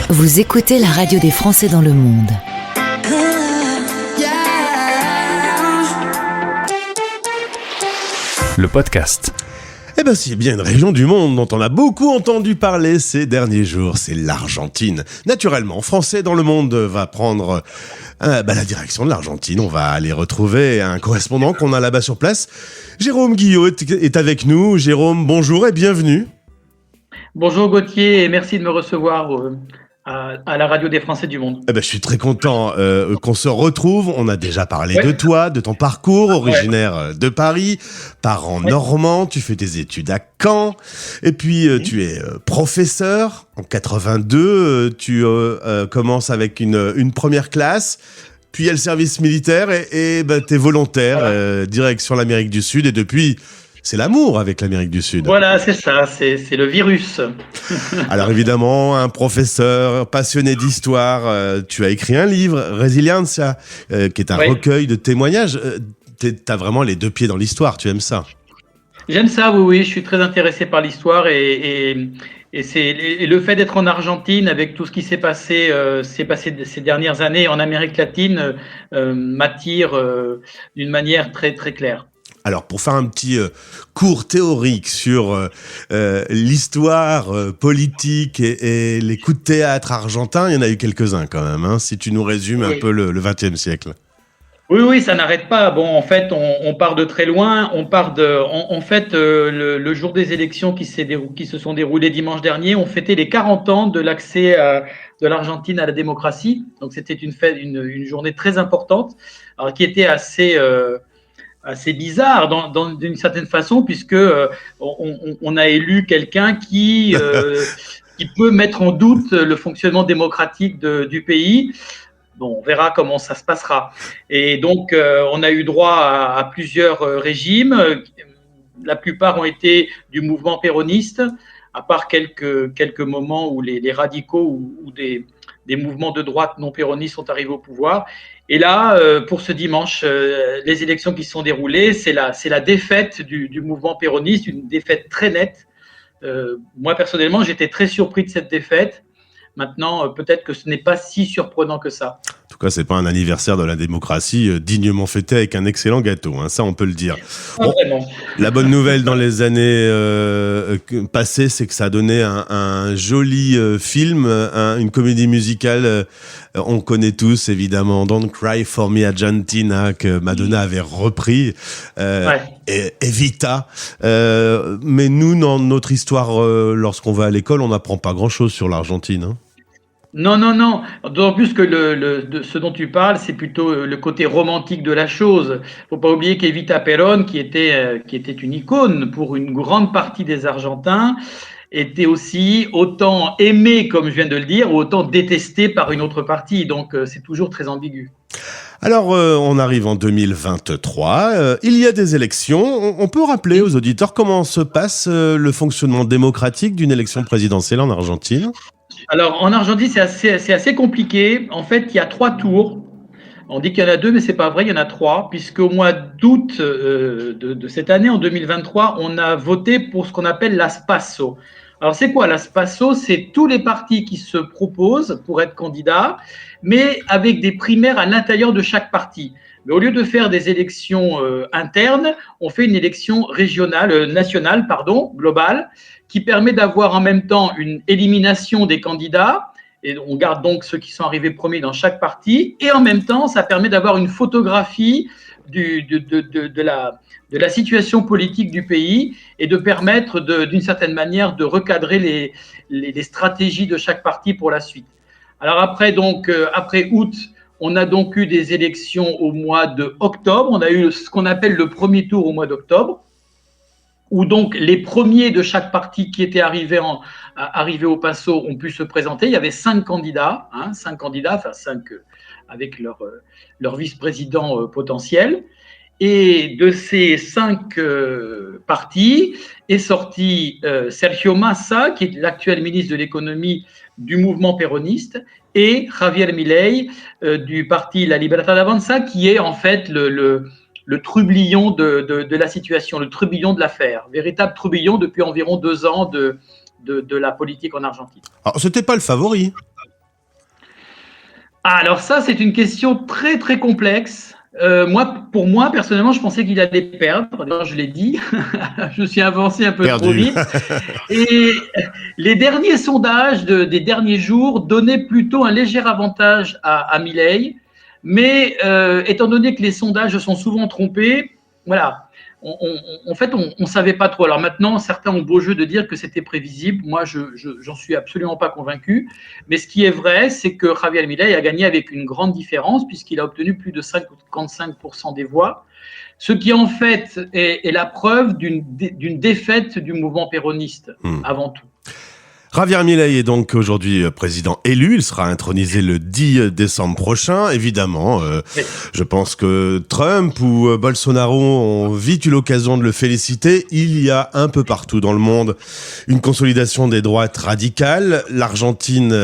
Vous écoutez la radio des Français dans le monde. Le podcast. Eh ben, s'il y a bien une région du monde dont on a beaucoup entendu parler ces derniers jours, c'est l'Argentine. Naturellement, Français dans le monde va prendre la direction de l'Argentine. On va aller retrouver un correspondant qu'on a là-bas sur place. Jérôme Guillot est avec nous. Jérôme, bonjour et bienvenue. Bonjour Gauthier et merci de me recevoir à la radio des Français du monde. Eh ben, je suis très content qu'on se retrouve. On a déjà parlé de toi, de ton parcours, originaire de Paris, parent normand, tu fais tes études à Caen, et puis tu es professeur. En 82, tu commences avec une première classe, puis il y a le service militaire et t'es volontaire, direction l'Amérique du Sud, et depuis... C'est l'amour avec l'Amérique du Sud. Voilà, c'est ça, c'est le virus. Alors évidemment, un professeur passionné d'histoire, tu as écrit un livre, Résilientia, qui est un recueil de témoignages. T'as vraiment les deux pieds dans l'histoire, tu aimes ça? J'aime ça, oui, je suis très intéressé par l'histoire et le fait d'être en Argentine avec tout ce qui s'est passé ces dernières années en Amérique latine m'attire d'une manière très, très claire. Alors, pour faire un petit cours théorique sur l'histoire politique et les coups de théâtre argentins, il y en a eu quelques-uns quand même, hein, si tu nous résumes un peu le XXe siècle. Oui, ça n'arrête pas. Bon, en fait, on part de très loin. On part le jour des élections qui se sont déroulées dimanche dernier, on fêtait les 40 ans de l'accès de l'Argentine à la démocratie. Donc, c'était une journée très importante, alors qui était assez bizarre d'une certaine façon, puisque on a élu quelqu'un qui peut mettre en doute le fonctionnement démocratique du pays. Bon, on verra comment ça se passera. Et donc, on a eu droit à plusieurs régimes. La plupart ont été du mouvement péroniste, à part quelques moments où les radicaux ou des mouvements de droite non péronistes sont arrivés au pouvoir. Et là, pour ce dimanche, les élections qui se sont déroulées, c'est la défaite du mouvement péroniste, une défaite très nette. Moi, personnellement, j'étais très surpris de cette défaite. Maintenant, peut-être que ce n'est pas si surprenant que ça. En tout cas, c'est pas un anniversaire de la démocratie dignement fêté avec un excellent gâteau, hein, ça on peut le dire. Bon, vraiment. La bonne nouvelle dans les années passées, c'est que ça a donné un joli film, une comédie musicale. On connaît tous évidemment Don't Cry for Me Argentina, que Madonna avait repris, et Evita. Mais nous, dans notre histoire, lorsqu'on va à l'école, on n'apprend pas grand-chose sur l'Argentine, hein. Non. D'autant plus que ce dont tu parles, c'est plutôt le côté romantique de la chose. Faut pas oublier qu'Evita Perón, qui était une icône pour une grande partie des Argentins, était aussi autant aimée, comme je viens de le dire, ou autant détestée par une autre partie. Donc, c'est toujours très ambigu. Alors, on arrive en 2023, il y a des élections. On peut rappeler aux auditeurs comment se passe le fonctionnement démocratique d'une élection présidentielle en Argentine? Alors, en Argentine, c'est assez compliqué. En fait, il y a 3 tours. On dit qu'il y en a 2, mais c'est pas vrai, il y en a 3, puisqu'au mois d'août de cette année, en 2023, on a voté pour ce qu'on appelle las PASO. Alors, c'est quoi las PASO? C'est tous les partis qui se proposent pour être candidats, mais avec des primaires à l'intérieur de chaque parti. Mais au lieu de faire des élections internes, on fait une élection nationale, globale, qui permet d'avoir en même temps une élimination des candidats, et on garde donc ceux qui sont arrivés premiers dans chaque parti, et en même temps, ça permet d'avoir une photographie de la situation politique du pays et de permettre d'une certaine manière de recadrer les stratégies de chaque parti pour la suite. Alors après août, on a donc eu des élections au mois d'octobre. On a eu ce qu'on appelle le premier tour au mois d'octobre, où donc les premiers de chaque parti qui étaient arrivés au PASO ont pu se présenter. Il y avait 5 candidats, 5 avec leur vice-président potentiel. Et de ces 5 partis est sorti Sergio Massa, qui est l'actuel ministre de l'économie du mouvement péroniste, et Javier Milei du parti La Libertad Avanza, qui est en fait le trublion de la situation, le trublion de l'affaire, véritable trublion depuis environ 2 ans de la politique en Argentine. Alors, c'était pas le favori. Alors ça, c'est une question très très complexe. Pour moi, personnellement, je pensais qu'il allait perdre. D'ailleurs, je l'ai dit. Je suis avancé un peu Perdu. trop vite. Et les derniers sondages des derniers jours donnaient plutôt un léger avantage à Milei. Mais étant donné que les sondages sont souvent trompés, voilà. En fait, on savait pas trop. Alors maintenant, certains ont beau jeu de dire que c'était prévisible. Moi, j'en suis absolument pas convaincu. Mais ce qui est vrai, c'est que Javier Milei a gagné avec une grande différence puisqu'il a obtenu plus de 55% des voix. Ce qui, en fait, est la preuve d'une défaite du mouvement péroniste, avant tout. Javier Milei est donc aujourd'hui président élu. Il sera intronisé le 10 décembre prochain. Évidemment, Oui. je pense que Trump ou Bolsonaro ont vite eu l'occasion de le féliciter. Il y a un peu partout dans le monde une consolidation des droites radicales. L'Argentine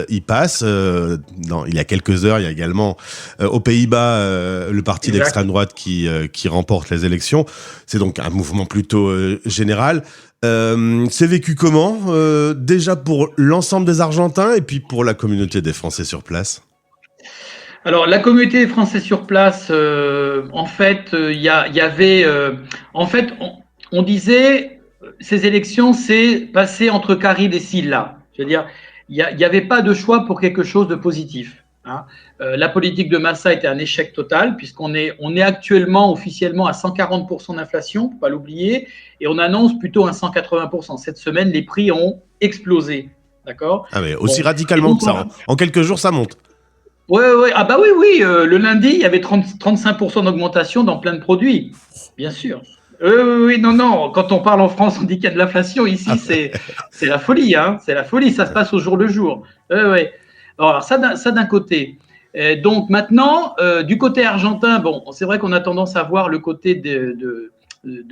y passe. Il y a quelques heures, il y a également aux Pays-Bas le parti Exact. d'extrême droite qui remporte les élections. C'est donc un mouvement plutôt général. C'est vécu comment déjà pour l'ensemble des Argentins et puis pour la communauté des Français sur place? Alors, la communauté des Français sur place, en fait, il y avait, en fait, on disait, ces élections, c'est passé entre Carril et Silla. C'est-à-dire, il n'y avait pas de choix pour quelque chose de positif. Hein. La politique de Massa était un échec total, puisqu'on est actuellement officiellement à 140% d'inflation, faut pas l'oublier, et on annonce plutôt un 180%. Cette semaine, les prix ont explosé. D'accord ? Ah mais aussi radicalement que ça. En quelques jours, ça monte. Oui. Ah bah oui. Le lundi, il y avait 35% d'augmentation dans plein de produits, bien sûr. Oui. Non. Quand on parle en France, on dit qu'il y a de l'inflation. Ici, c'est la folie. Hein. C'est la folie. Ça se passe au jour le jour. Oui. Alors ça d'un côté. Donc maintenant, du côté argentin, bon, c'est vrai qu'on a tendance à voir le côté de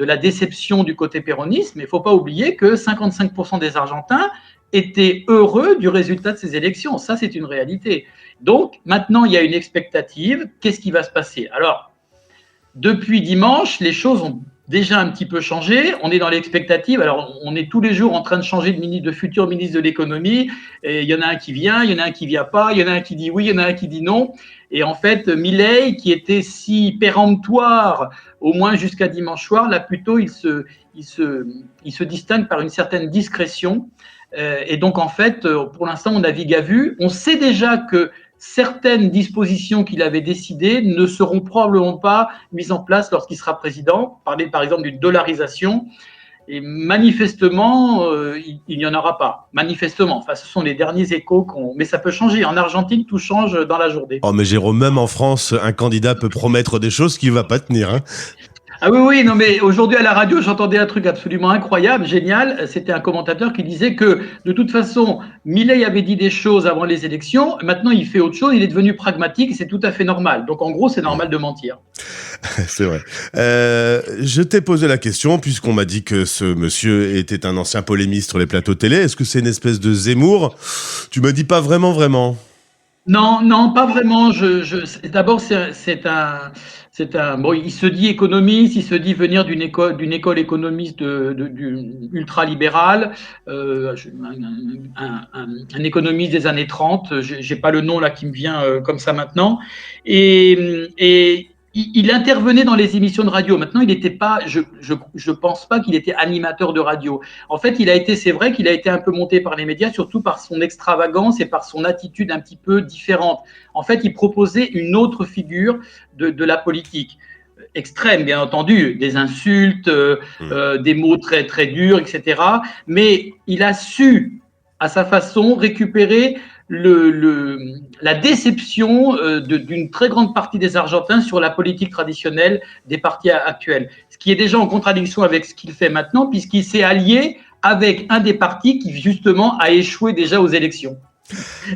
la déception du côté péroniste, mais il ne faut pas oublier que 55% des Argentins étaient heureux du résultat de ces élections. Ça, c'est une réalité. Donc, maintenant, il y a une expectative. Qu'est-ce qui va se passer ? Alors, depuis dimanche, les choses ont déjà un petit peu changé. On est dans l'expectative. Alors, on est tous les jours en train de changer de futur ministre de l'économie. Et il y en a un qui vient, il y en a un qui vient pas, il y en a un qui dit oui, il y en a un qui dit non. Et en fait, Milei, qui était si péremptoire, au moins jusqu'à dimanche soir, là plutôt, il se distingue par une certaine discrétion. Et donc, en fait, pour l'instant, on navigue à vue. On sait déjà que certaines dispositions qu'il avait décidées ne seront probablement pas mises en place lorsqu'il sera président. Parler, par exemple, d'une dollarisation. Et manifestement, il n'y en aura pas. Manifestement. Enfin, ce sont les derniers échos mais ça peut changer. En Argentine, tout change dans la journée. Oh, mais Jérôme, même en France, un candidat peut promettre des choses qu'il ne va pas tenir. Hein. Ah oui, non, mais aujourd'hui à la radio, j'entendais un truc absolument incroyable, génial. C'était un commentateur qui disait que, de toute façon, Milei avait dit des choses avant les élections. Maintenant, il fait autre chose. Il est devenu pragmatique et c'est tout à fait normal. Donc, en gros, c'est normal de mentir. C'est vrai. Je t'ai posé la question, puisqu'on m'a dit que ce monsieur était un ancien polémiste sur les plateaux télé. Est-ce que c'est une espèce de Zemmour ? Tu me dis pas vraiment. Non, pas vraiment. D'abord, bon, il se dit économiste, il se dit venir d'une école économiste du ultra-libéral, un économiste des années 30. J'ai pas le nom là qui me vient comme ça maintenant. Et il intervenait dans les émissions de radio. Maintenant, il n'était pas, je pense pas qu'il était animateur de radio. En fait, c'est vrai qu'il a été un peu monté par les médias, surtout par son extravagance et par son attitude un petit peu différente. En fait, il proposait une autre figure de la politique. Extrême, bien entendu, des insultes, des mots très, très durs, etc. Mais il a su, à sa façon, récupérer la déception d'une très grande partie des Argentins sur la politique traditionnelle des partis actuels. Ce qui est déjà en contradiction avec ce qu'il fait maintenant, puisqu'il s'est allié avec un des partis qui, justement, a échoué déjà aux élections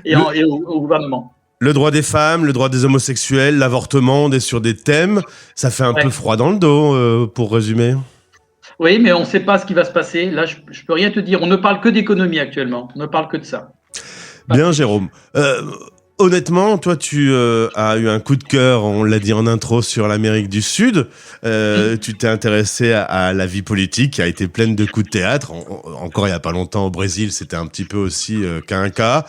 et au gouvernement. Le droit des femmes, le droit des homosexuels, l'avortement, on est sur des thèmes. Ça fait un peu froid dans le dos, pour résumer. Oui, mais on ne sait pas ce qui va se passer. Là, je ne peux rien te dire. On ne parle que d'économie actuellement. On ne parle que de ça. Bien, Jérôme. honnêtement, toi, tu as eu un coup de cœur, on l'a dit en intro, sur l'Amérique du Sud. Tu t'es intéressé à la vie politique, qui a été pleine de coups de théâtre. Encore il y a pas longtemps au Brésil, c'était un petit peu aussi qu'un cas.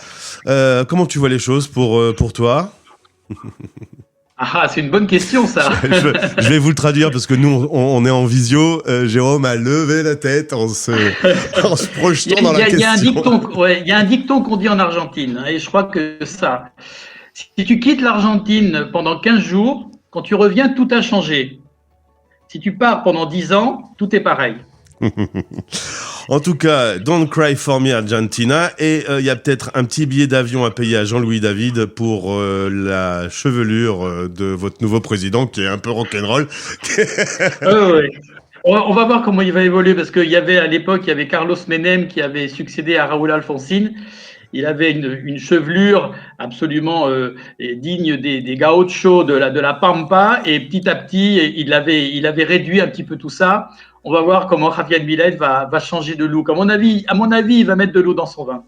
Comment tu vois les choses pour toi? Ah, c'est une bonne question, ça. Je vais vous le traduire parce que nous, on est en visio. Jérôme a levé la tête en se projetant dans la question. Il y a un dicton qu'on dit en Argentine, et je crois que ça. Si tu quittes l'Argentine pendant 15 jours, quand tu reviens, tout a changé. Si tu pars pendant 10 ans, tout est pareil. En tout cas, Don't Cry for Me Argentina, et il y a peut-être un petit billet d'avion à payer à Jean-Louis David pour la chevelure de votre nouveau président qui est un peu rock'n'roll. Oui. On va voir comment il va évoluer parce qu'il y avait à l'époque, il y avait Carlos Menem qui avait succédé à Raúl Alfonsín. Il avait une chevelure absolument digne des gauchos de la Pampa, et petit à petit, il avait réduit un petit peu tout ça. On va voir comment Javier Milei va changer de look. À mon avis, il va mettre de l'eau dans son vin.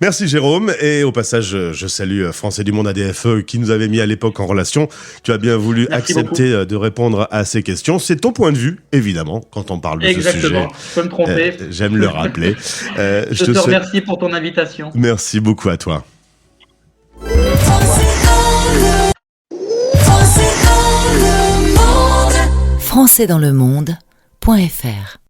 Merci Jérôme, et au passage, je salue Français du Monde ADFE qui nous avait mis à l'époque en relation. Tu as bien voulu accepter de répondre à ces questions. C'est ton point de vue, évidemment, quand on parle de ce sujet. Exactement, je peux me tromper. J'aime le rappeler. Je te remercie pour ton invitation. Merci beaucoup à toi. Français dans le monde.fr